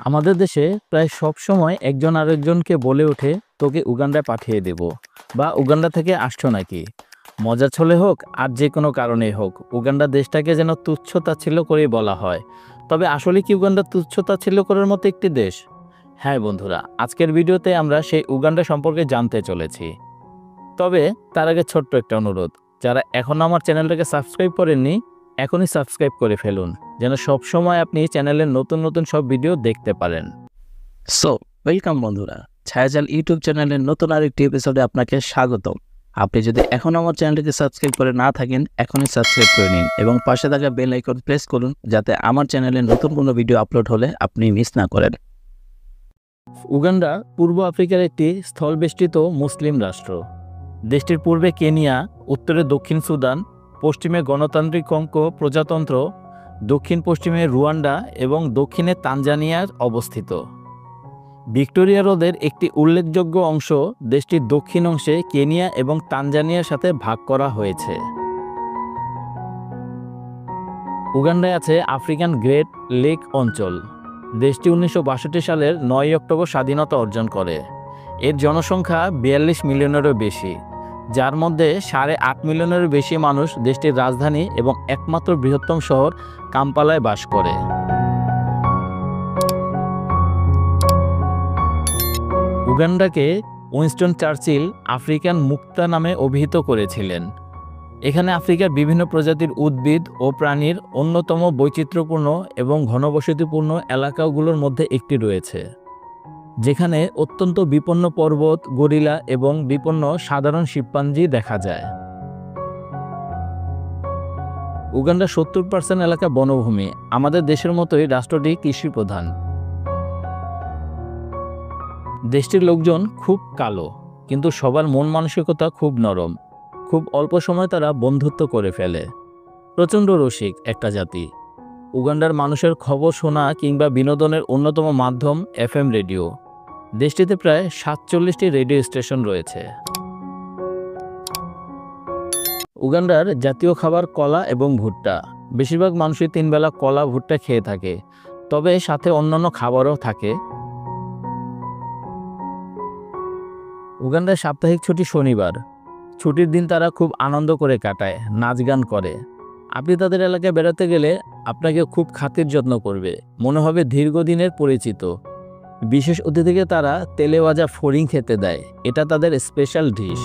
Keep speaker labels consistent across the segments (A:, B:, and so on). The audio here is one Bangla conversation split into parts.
A: আমাদের দেশে প্রায় সব সময় একজন আরেকজনকে বলে ওঠে, তোকে উগান্ডায় পাঠিয়ে দেব, বা উগান্ডা থেকে আসছো নাকি। মজার ছলে হোক আর যে কোনো কারণেই হোক, উগান্ডা দেশটাকে যেন তুচ্ছ তাচ্ছিল্য করেই বলা হয়। তবে আসলে কি উগান্ডা তুচ্ছ তাচ্ছিল্য করার মতো একটি দেশ? হ্যাঁ বন্ধুরা, আজকের ভিডিওতে আমরা সেই উগান্ডা সম্পর্কে জানতে চলেছি। তবে তার আগে ছোট্ট একটা অনুরোধ, যারা এখনও আমার চ্যানেলটাকে সাবস্ক্রাইব করেননি, এখনই সাবস্ক্রাইব করে ফেলুন, যেন সবসময় আপনি চ্যানেলের নতুন নতুন সব ভিডিও দেখতে পারেন।
B: সো ওয়েলকাম বন্ধুরা, ছায়াজাল ইউটিউব চ্যানেলের নতুন আরেকটি এপিসোডে আপনাকে স্বাগতম। আপনি যদি এখন আমার চ্যানেলটিকে সাবস্ক্রাইব করে না থাকেন, এখনই সাবস্ক্রাইব করে নিন এবং পাশে থাকা বেল আইকন প্রেস করুন, যাতে আমার চ্যানেলে নতুন কোনো ভিডিও আপলোড হলে আপনি মিস না করেন।
A: উগান্ডা পূর্ব আফ্রিকার একটি স্থলবেষ্টিত মুসলিম রাষ্ট্র। দেশটির পূর্বে কেনিয়া, উত্তরে দক্ষিণ সুদান, পশ্চিমে গণতান্ত্রিক কঙ্গো প্রজাতন্ত্র, দক্ষিণ পশ্চিমে রুয়ান্ডা এবং দক্ষিণে তানজানিয়ার অবস্থিত। ভিক্টোরিয়া হ্রদের একটি উল্লেখযোগ্য অংশ দেশটির দক্ষিণ অংশে কেনিয়া এবং তানজানিয়ার সাথে ভাগ করা হয়েছে। উগান্ডায় আছে আফ্রিকান গ্রেট লেক অঞ্চল। দেশটি 1962 সালের 9 অক্টোবর স্বাধীনতা অর্জন করে। এর জনসংখ্যা 42 মিলিয়নেরও বেশি, যার মধ্যে 8.5 মিলিয়নেরও বেশি মানুষ দেশটির রাজধানী এবং একমাত্র বৃহত্তম শহর কাম্পালায় বাস করে। উগান্ডাকে উইনস্টন চার্চিল আফ্রিকান মুক্তা নামে অভিহিত করেছিলেন। এখানে আফ্রিকার বিভিন্ন প্রজাতির উদ্ভিদ ও প্রাণীর অন্যতম বৈচিত্র্যপূর্ণ এবং ঘনবসতিপূর্ণ এলাকাগুলোর মধ্যে একটি রয়েছে, যেখানে অত্যন্ত বিপন্ন পর্বত, গরিলা এবং বিপন্ন সাধারণ শিম্পাঞ্জি দেখা যায়। উগান্ডার 70% এলাকা বনভূমি। আমাদের দেশের মতোই রাষ্ট্রটি কৃষি প্রধান। দেশটির লোকজন খুব কালো, কিন্তু সবার মন মানসিকতা খুব নরম। খুব অল্প সময় তারা বন্ধুত্ব করে ফেলে। প্রচণ্ড রসিক একটা জাতি। উগান্ডার মানুষের খবর শোনা কিংবা বিনোদনের অন্যতম মাধ্যম FM রেডিও। দেশটিতে প্রায় 47টি রেডিও স্টেশন রয়েছে। উগান্ডার জাতীয় খাবার কলা এবং ভুট্টা। বেশিরভাগ মানুষই 3 বেলা কলা ভুট্টা খেয়ে থাকে, তবে সাথে অন্যান্য খাবারও থাকে। উগান্ডার সাপ্তাহিক ছুটি শনিবার। ছুটির দিন তারা খুব আনন্দ করে কাটায়, নাচ গান করে। আপনি তাদের এলাকায় বেড়াতে গেলে আপনাকে খুব খাতির যত্ন করবে, মনে হবে দীর্ঘদিনের পরিচিত। বিশেষ অতিথিকে তারা তেলে ভাজা ফড়িং খেতে দেয়, এটা তাদের স্পেশাল ডিশ।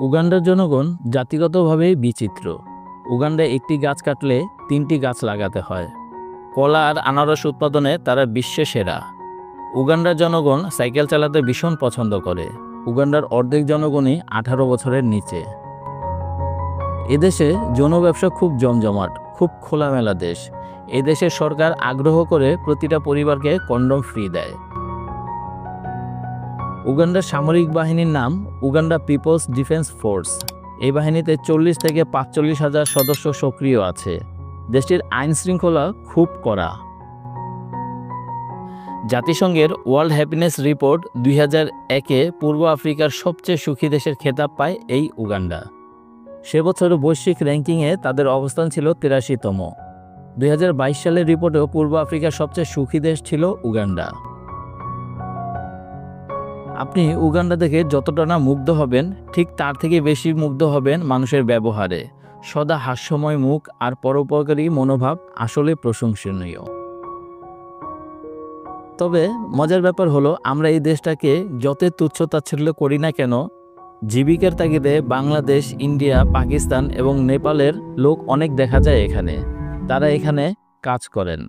A: উগান্ডার জনগণ জাতিগতভাবেই বিচিত্র। উগান্ডায় একটি গাছ কাটলে 3টি গাছ লাগাতে হয়। কলা আর আনারস উৎপাদনে তারা বিশ্বে সেরা। উগান্ডার জনগণ সাইকেল চালাতে ভীষণ পছন্দ করে। উগান্ডার অর্ধেক জনগণই 18 বছরের নিচে। এদেশে যৌন ব্যবসা খুব জমজমাট, খুব খোলামেলা দেশ। এদেশের সরকার আগ্রহ করে প্রতিটা পরিবারকে কন্ডম ফ্রি দেয়। উগান্ডার সামরিক বাহিনীর নাম উগান্ডা পিপলস ডিফেন্স ফোর্স। এই বাহিনীতে 40 থেকে 45 হাজার সদস্য সক্রিয় আছে। দেশটির আইন শৃঙ্খলা খুব কড়া। জাতিসংঘের ওয়ার্ল্ড হ্যাপিনেস রিপোর্ট 2001-এ পূর্ব আফ্রিকার সবচেয়ে সুখী দেশের খেতাব পায় এই উগান্ডা। সে বছর বৈশ্বিক র্যাঙ্কিংয়ে তাদের অবস্থান ছিল 83তম। 2022 সালের রিপোর্টেও পূর্ব আফ্রিকার সবচেয়ে সুখী দেশ ছিল উগান্ডা। আপনি উগান্ডা দেখে যতটা না মুগ্ধ হবেন, ঠিক তার থেকে বেশি মুগ্ধ হবেন মানুষের ব্যবহারে। সদা হাস্যময় মুখ আর পরোপকারী মনোভাব আসলে প্রশংসনীয়। তবে মজার ব্যাপার হলো, আমরা এই দেশটাকে যতই তুচ্ছ তাচ্ছিল্য করি না কেন, জীবিকার তাগিদে বাংলাদেশ, ইন্ডিয়া, পাকিস্তান এবং নেপালের লোক অনেক দেখা যায় এখানে। তারা এখানে কাজ করেন।